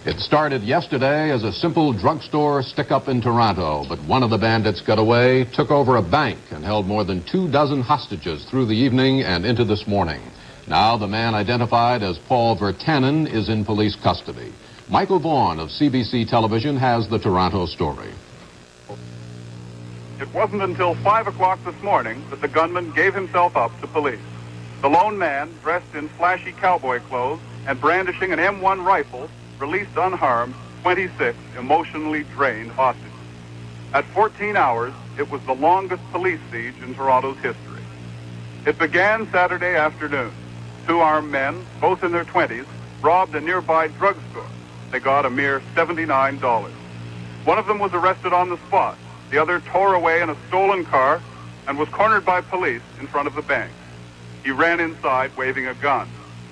It started yesterday as a simple drugstore stick-up in Toronto, but one of the bandits got away, took over a bank, and held more than 24 hostages through the evening and into this morning. Now the man identified as Paul Vertanen is in police custody. Michael Vaughan of CBC Television has the Toronto story. It wasn't until 5 o'clock this morning that the gunman gave himself up to police. The lone man, dressed in flashy cowboy clothes and brandishing an M1 rifle, released unharmed 26 emotionally drained hostages. At 14 hours, it was the longest police siege in Toronto's history. It began Saturday afternoon. 2 armed men, both in their 20s, robbed a nearby drugstore. They got a mere $79. One of them was arrested on the spot. The other tore away in a stolen car and was cornered by police in front of the bank. He ran inside waving a gun.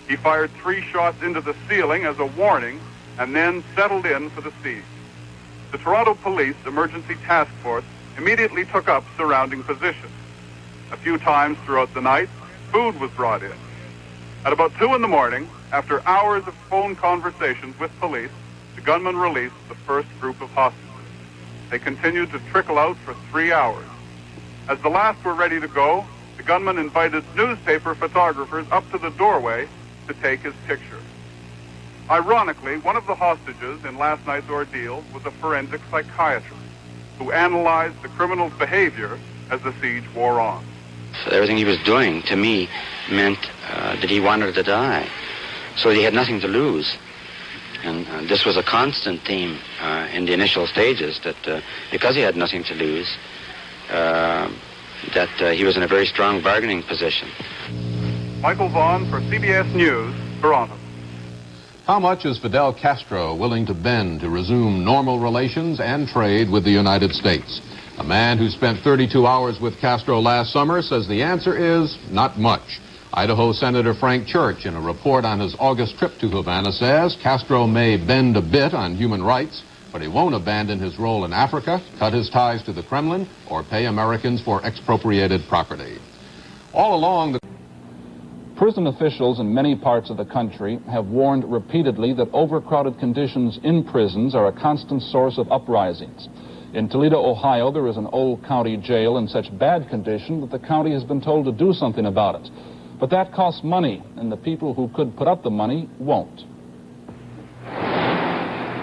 He fired 3 shots into the ceiling as a warning and then settled in for the siege. The Toronto Police Emergency Task Force immediately took up surrounding positions. A few times throughout the night, food was brought in. At about 2 in the morning, after hours of phone conversations with police, the gunman released the first group of hostages. They continued to trickle out for 3 hours. As the last were ready to go, the gunman invited newspaper photographers up to the doorway to take his picture. Ironically, one of the hostages in last night's ordeal was a forensic psychiatrist who analyzed the criminal's behavior as the siege wore on. Everything he was doing, to me, meant that he wanted to die. So he had nothing to lose. And this was a constant theme in the initial stages, that because he had nothing to lose, that he was in a very strong bargaining position. Michael Vaughan for CBS News, Toronto. How much is Fidel Castro willing to bend to resume normal relations and trade with the United States? A man who spent 32 hours with Castro last summer says the answer is not much. Idaho Senator Frank Church, in a report on his August trip to Havana, says Castro may bend a bit on human rights, but he won't abandon his role in Africa, cut his ties to the Kremlin, or pay Americans for expropriated property. All along, the prison officials in many parts of the country have warned repeatedly that overcrowded conditions in prisons are a constant source of uprisings. In Toledo, Ohio, there is an old county jail in such bad condition that the county has been told to do something about it. But that costs money, and the people who could put up the money won't.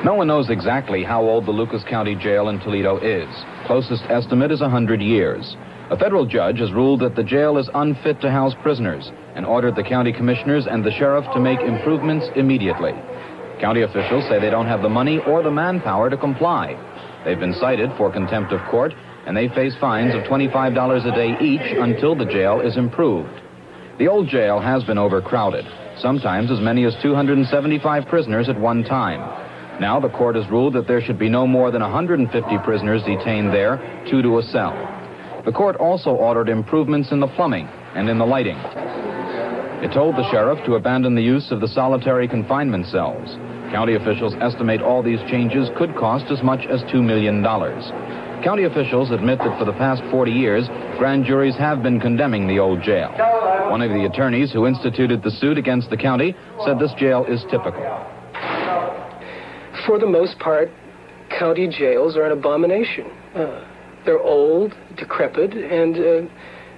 No one knows exactly how old the Lucas County Jail in Toledo is. Closest estimate is 100 years. A federal judge has ruled that the jail is unfit to house prisoners and ordered the county commissioners and the sheriff to make improvements immediately. County officials say they don't have the money or the manpower to comply. They've been cited for contempt of court, and they face fines of $25 a day each until the jail is improved. The old jail has been overcrowded, sometimes as many as 275 prisoners at one time. Now the court has ruled that there should be no more than 150 prisoners detained there, 2 to a cell. The court also ordered improvements in the plumbing and in the lighting. It told the sheriff to abandon the use of the solitary confinement cells. County officials estimate all these changes could cost as much as $2 million. County officials admit that for the past 40 years, grand juries have been condemning the old jail. One of the attorneys who instituted the suit against the county said this jail is typical. For the most part, county jails are an abomination. They're old, decrepit, and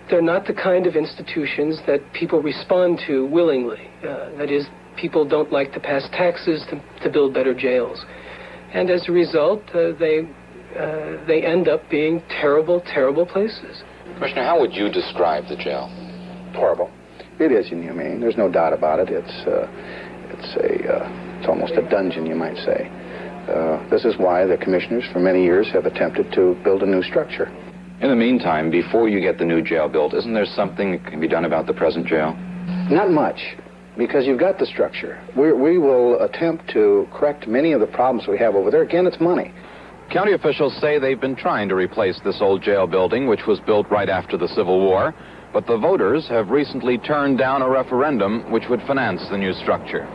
they're not the kind of institutions that people respond to willingly. That is, people don't like to pass taxes to build better jails. And as a result, they end up being terrible, terrible places. Commissioner, how would you describe the jail? Horrible. It is inhumane. There's no doubt about it. It's almost a dungeon, you might say. This is why the commissioners for many years have attempted to build a new structure. In the meantime, before you get the new jail built, isn't there something that can be done about the present jail? Not much, because you've got the structure. We will attempt to correct many of the problems we have over there. Again, it's money. County officials say they've been trying to replace this old jail building, which was built right after the Civil War, but the voters have recently turned down a referendum which would finance the new structure.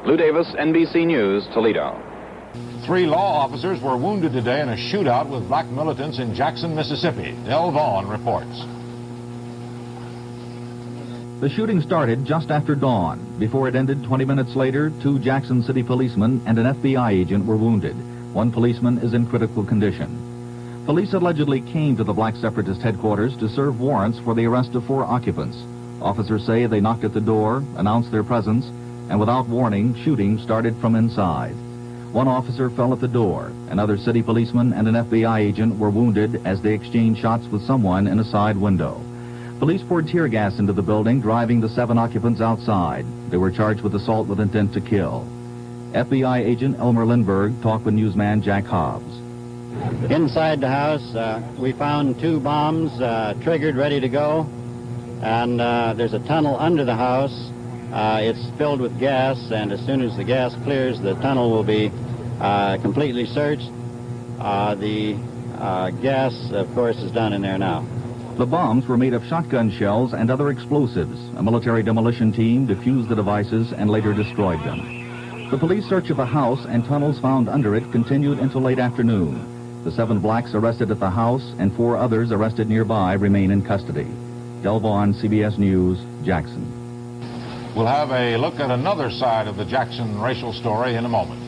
Lou Davis, NBC News, Toledo. 3 law officers were wounded today in a shootout with black militants in Jackson, Mississippi. Del Vaughn reports. The shooting started just after dawn. Before it ended 20 minutes later, 2 Jackson City policemen and an FBI agent were wounded. 1 policeman is in critical condition. Police allegedly came to the black separatist headquarters to serve warrants for the arrest of 4 occupants. Officers say they knocked at the door, announced their presence, and without warning, shooting started from inside. 1 officer fell at the door. Another city policeman and an FBI agent were wounded as they exchanged shots with someone in a side window. Police poured tear gas into the building, driving the 7 occupants outside. They were charged with assault with intent to kill. FBI agent Elmer Lindbergh talked with newsman Jack Hobbs. Inside the house, we found 2 bombs triggered, ready to go. And there's a tunnel under the house. It's filled with gas, and as soon as the gas clears, the tunnel will be completely searched. The gas, of course, is down in there now. The bombs were made of shotgun shells and other explosives. A military demolition team defused the devices and later destroyed them. The police search of the house and tunnels found under it continued until late afternoon. The 7 blacks arrested at the house and 4 others arrested nearby remain in custody. Del Vaughn, CBS News, Jackson. We'll have a look at another side of the Jackson racial story in a moment.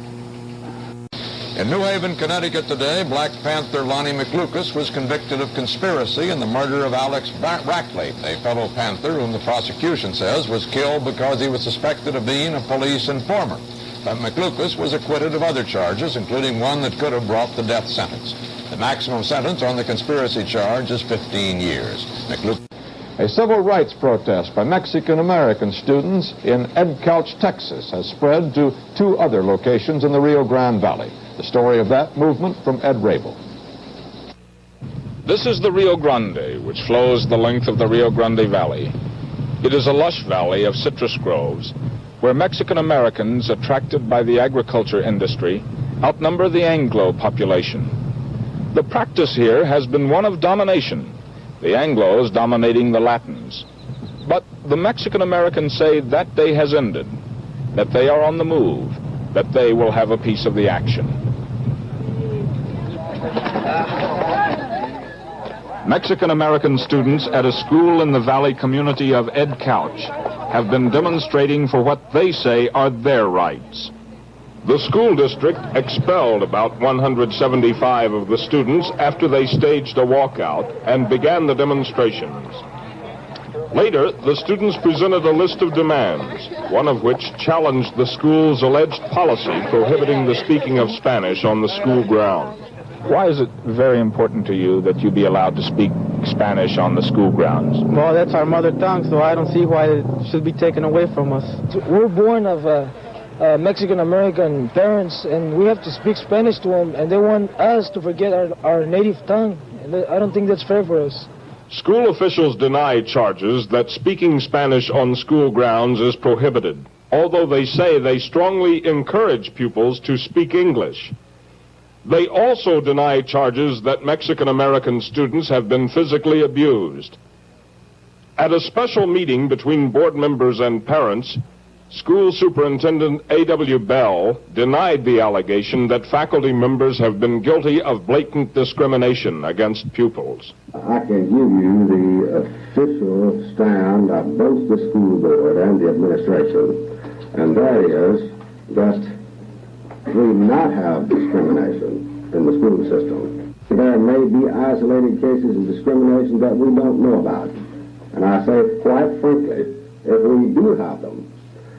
In New Haven, Connecticut today, Black Panther Lonnie McLucas was convicted of conspiracy in the murder of Alex Rackley, a fellow Panther whom the prosecution says was killed because he was suspected of being a police informer. But McLucas was acquitted of other charges, including one that could have brought the death sentence. The maximum sentence on the conspiracy charge is 15 years. A civil rights protest by Mexican-American students in Ed Couch, Texas, has spread to 2 other locations in the Rio Grande Valley. The story of that movement from Ed Rabel. This is the Rio Grande, which flows the length of the Rio Grande Valley. It is a lush valley of citrus groves, where Mexican-Americans, attracted by the agriculture industry, outnumber the Anglo population. The practice here has been one of domination, the Anglos dominating the Latins. But the Mexican-Americans say that day has ended, that they are on the move, that they will have a piece of the action. Mexican-American students at a school in the valley community of Ed Couch have been demonstrating for what they say are their rights. The school district expelled about 175 of the students after they staged a walkout and began the demonstrations. Later, the students presented a list of demands, one of which challenged the school's alleged policy prohibiting the speaking of Spanish on the school grounds. Why is it very important to you that you be allowed to speak Spanish on the school grounds? Well, that's our mother tongue, so I don't see why it should be taken away from us. We're born of Mexican-American parents, and we have to speak Spanish to them, and they want us to forget our native tongue. And I don't think that's fair for us. School officials deny charges that speaking Spanish on school grounds is prohibited, although they say they strongly encourage pupils to speak English. They also deny charges that Mexican-American students have been physically abused. At a special meeting between board members and parents, School Superintendent A.W. Bell denied the allegation that faculty members have been guilty of blatant discrimination against pupils. I can give you the official stand of both the school board and the administration, and that is that we not have discrimination in the school system. There may be isolated cases of discrimination that we don't know about. And I say, quite frankly, if we do have them,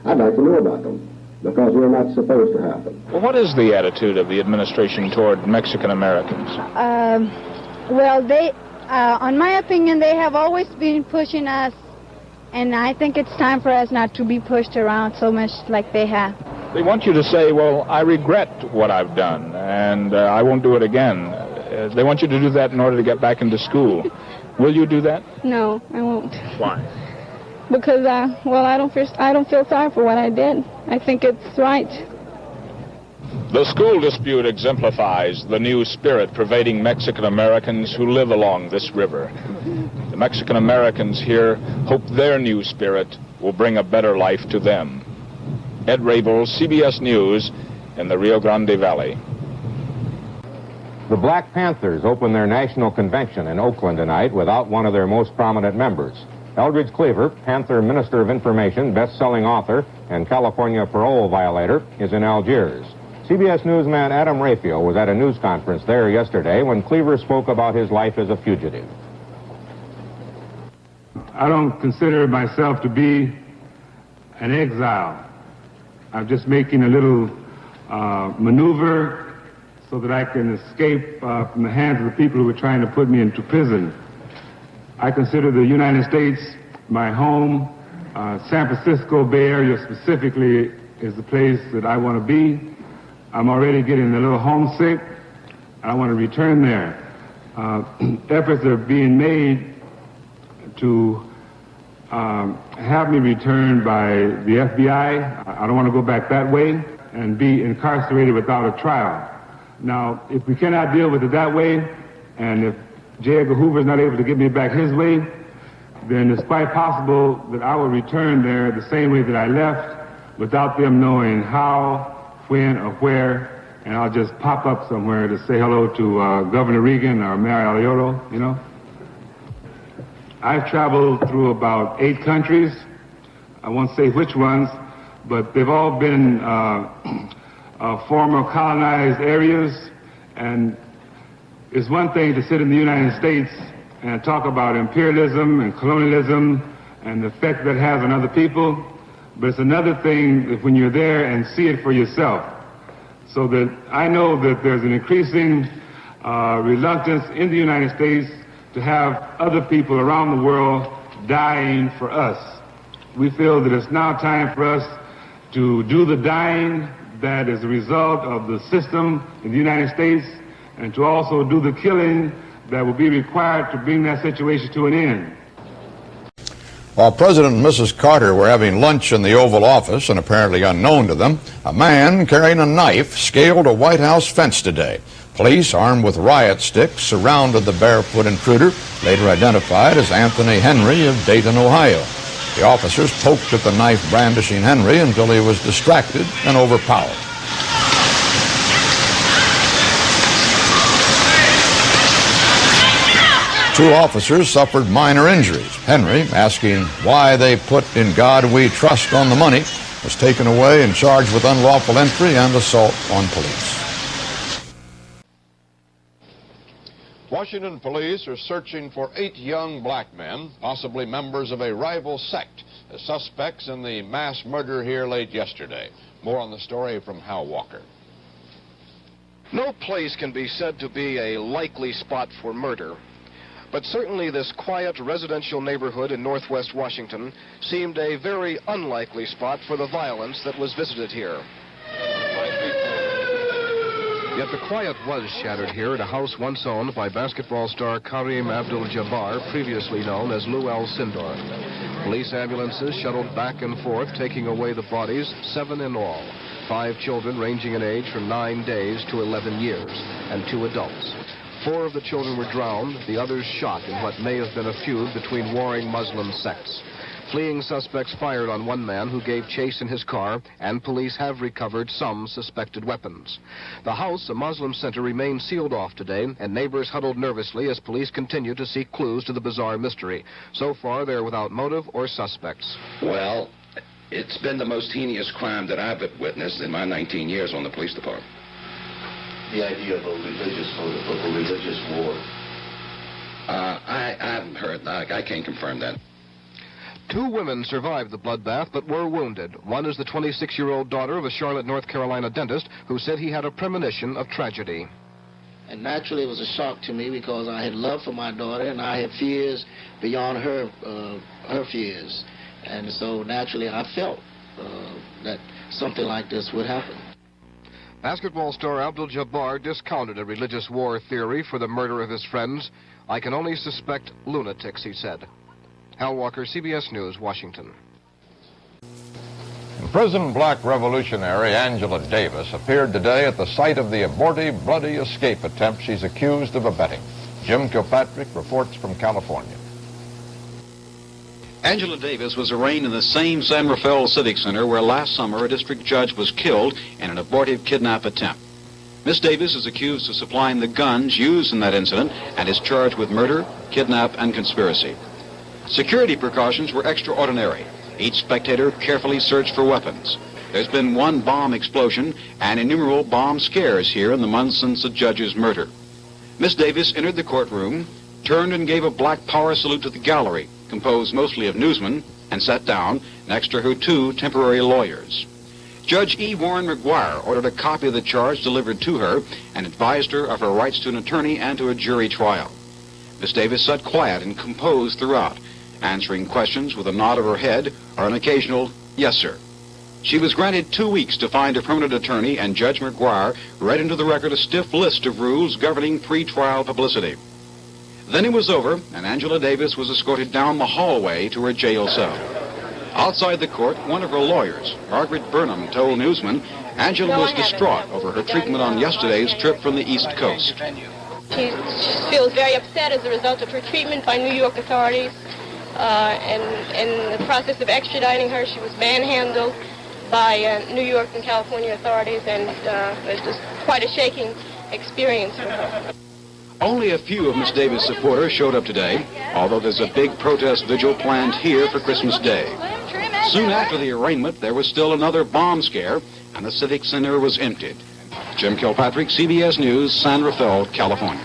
I'd like to know about them, because we're not supposed to have them. Well, what is the attitude of the administration toward Mexican Americans? Well, on my opinion, they have always been pushing us, and I think it's time for us not to be pushed around so much like they have. They want you to say, well, I regret what I've done, and I won't do it again. They want you to do that in order to get back into school. Will you do that? No, I won't. Why? Because, I don't feel sorry for what I did. I think it's right. The school dispute exemplifies the new spirit pervading Mexican Americans who live along this river. The Mexican Americans here hope their new spirit will bring a better life to them. Ed Rabel, CBS News, in the Rio Grande Valley. The Black Panthers open their national convention in Oakland tonight without one of their most prominent members. Eldridge Cleaver, Panther Minister of Information, best-selling author, and California parole violator, is in Algiers. CBS newsman Adam Raphael was at a news conference there yesterday when Cleaver spoke about his life as a fugitive. I don't consider myself to be an exile. I'm just making a little maneuver so that I can escape from the hands of the people who are trying to put me into prison. I consider the United States my home. San Francisco Bay Area specifically is the place that I want to be. I'm already getting a little homesick. I want to return there. Efforts are being made to have me returned by the FBI. I don't want to go back that way and be incarcerated without a trial. Now, if we cannot deal with it that way, and if J. Edgar Hoover is not able to get me back his way, then it's quite possible that I will return there the same way that I left, without them knowing how, when, or where, and I'll just pop up somewhere to say hello to Governor Reagan or Mayor Alioto, you know. I've traveled through about 8 countries. I won't say which ones, but they've all been former colonized areas, and it's one thing to sit in the United States and talk about imperialism and colonialism and the effect that has on other people, but it's another thing when you're there and see it for yourself. So that I know that there's an increasing reluctance in the United States to have other people around the world dying for us. We feel that it's now time for us to do the dying that is a result of the system in the United States, and to also do the killing that will be required to bring that situation to an end. While President and Mrs. Carter were having lunch in the Oval Office, and apparently unknown to them, a man carrying a knife scaled a White House fence today. Police, armed with riot sticks, surrounded the barefoot intruder, later identified as Anthony Henry of Dayton, Ohio. The officers poked at the knife-brandishing Henry until he was distracted and overpowered. Two officers suffered minor injuries. Henry, asking why they put "In God We Trust" on the money, was taken away and charged with unlawful entry and assault on police. Washington police are searching for 8 young black men, possibly members of a rival sect, as suspects in the mass murder here late yesterday. More on the story from Hal Walker. No place can be said to be a likely spot for murder, but certainly this quiet residential neighborhood in northwest Washington seemed a very unlikely spot for the violence that was visited here. Yet the quiet was shattered here at a house once owned by basketball star Kareem Abdul-Jabbar, previously known as Lou Alcindor. Police ambulances shuttled back and forth, taking away the bodies, 7 in all. 5 children ranging in age from 9 days to 11 years, and 2 adults. 4 of the children were drowned, the others shot in what may have been a feud between warring Muslim sects. Fleeing suspects fired on one man who gave chase in his car, and police have recovered some suspected weapons. The house, a Muslim center, remains sealed off today, and neighbors huddled nervously as police continue to seek clues to the bizarre mystery. So far, they're without motive or suspects. Well, it's been the most heinous crime that I've witnessed in my 19 years on the police department. The idea of a religious motive, of a religious war. I haven't heard. I can't confirm that. 2 women survived the bloodbath but were wounded. One is the 26-year-old daughter of a Charlotte, North Carolina dentist who said he had a premonition of tragedy. And naturally it was a shock to me because I had love for my daughter and I had fears beyond her fears. And so naturally I felt that something like this would happen. Basketball star Abdul-Jabbar discounted a religious war theory for the murder of his friends. "I can only suspect lunatics," he said. Hal Walker, CBS News, Washington. Imprisoned black revolutionary Angela Davis appeared today at the site of the abortive, bloody escape attempt she's accused of abetting. Jim Kilpatrick reports from California. Angela Davis was arraigned in the same San Rafael Civic Center where last summer a district judge was killed in an abortive kidnap attempt. Miss Davis is accused of supplying the guns used in that incident and is charged with murder, kidnap, and conspiracy. Security precautions were extraordinary. Each spectator carefully searched for weapons. There's been one bomb explosion and innumerable bomb scares here in the months since the judge's murder. Miss Davis entered the courtroom, turned and gave a black power salute to the gallery, composed mostly of newsmen, and sat down next to her two temporary lawyers. Judge E. Warren McGuire ordered a copy of the charge delivered to her and advised her of her rights to an attorney and to a jury trial. Miss Davis sat quiet and composed throughout, answering questions with a nod of her head or an occasional yes, sir. She was granted 2 weeks to find a permanent attorney, and Judge McGuire read into the record a stiff list of rules governing pre-trial publicity. Then it was over, and Angela Davis was escorted down the hallway to her jail cell. Outside the court, one of her lawyers, Margaret Burnham, told newsmen Angela was distraught over her treatment on yesterday's trip from the East Coast. She feels very upset as a result of her treatment by New York authorities. And in the process of extraditing her, she was manhandled by New York and California authorities, and it was quite a shaking experience for her. Only a few of Miss Davis' supporters showed up today, although there's a big protest vigil planned here for Christmas Day. Soon after the arraignment, there was still another bomb scare, and the Civic Center was emptied. Jim Kilpatrick, CBS News, San Rafael, California.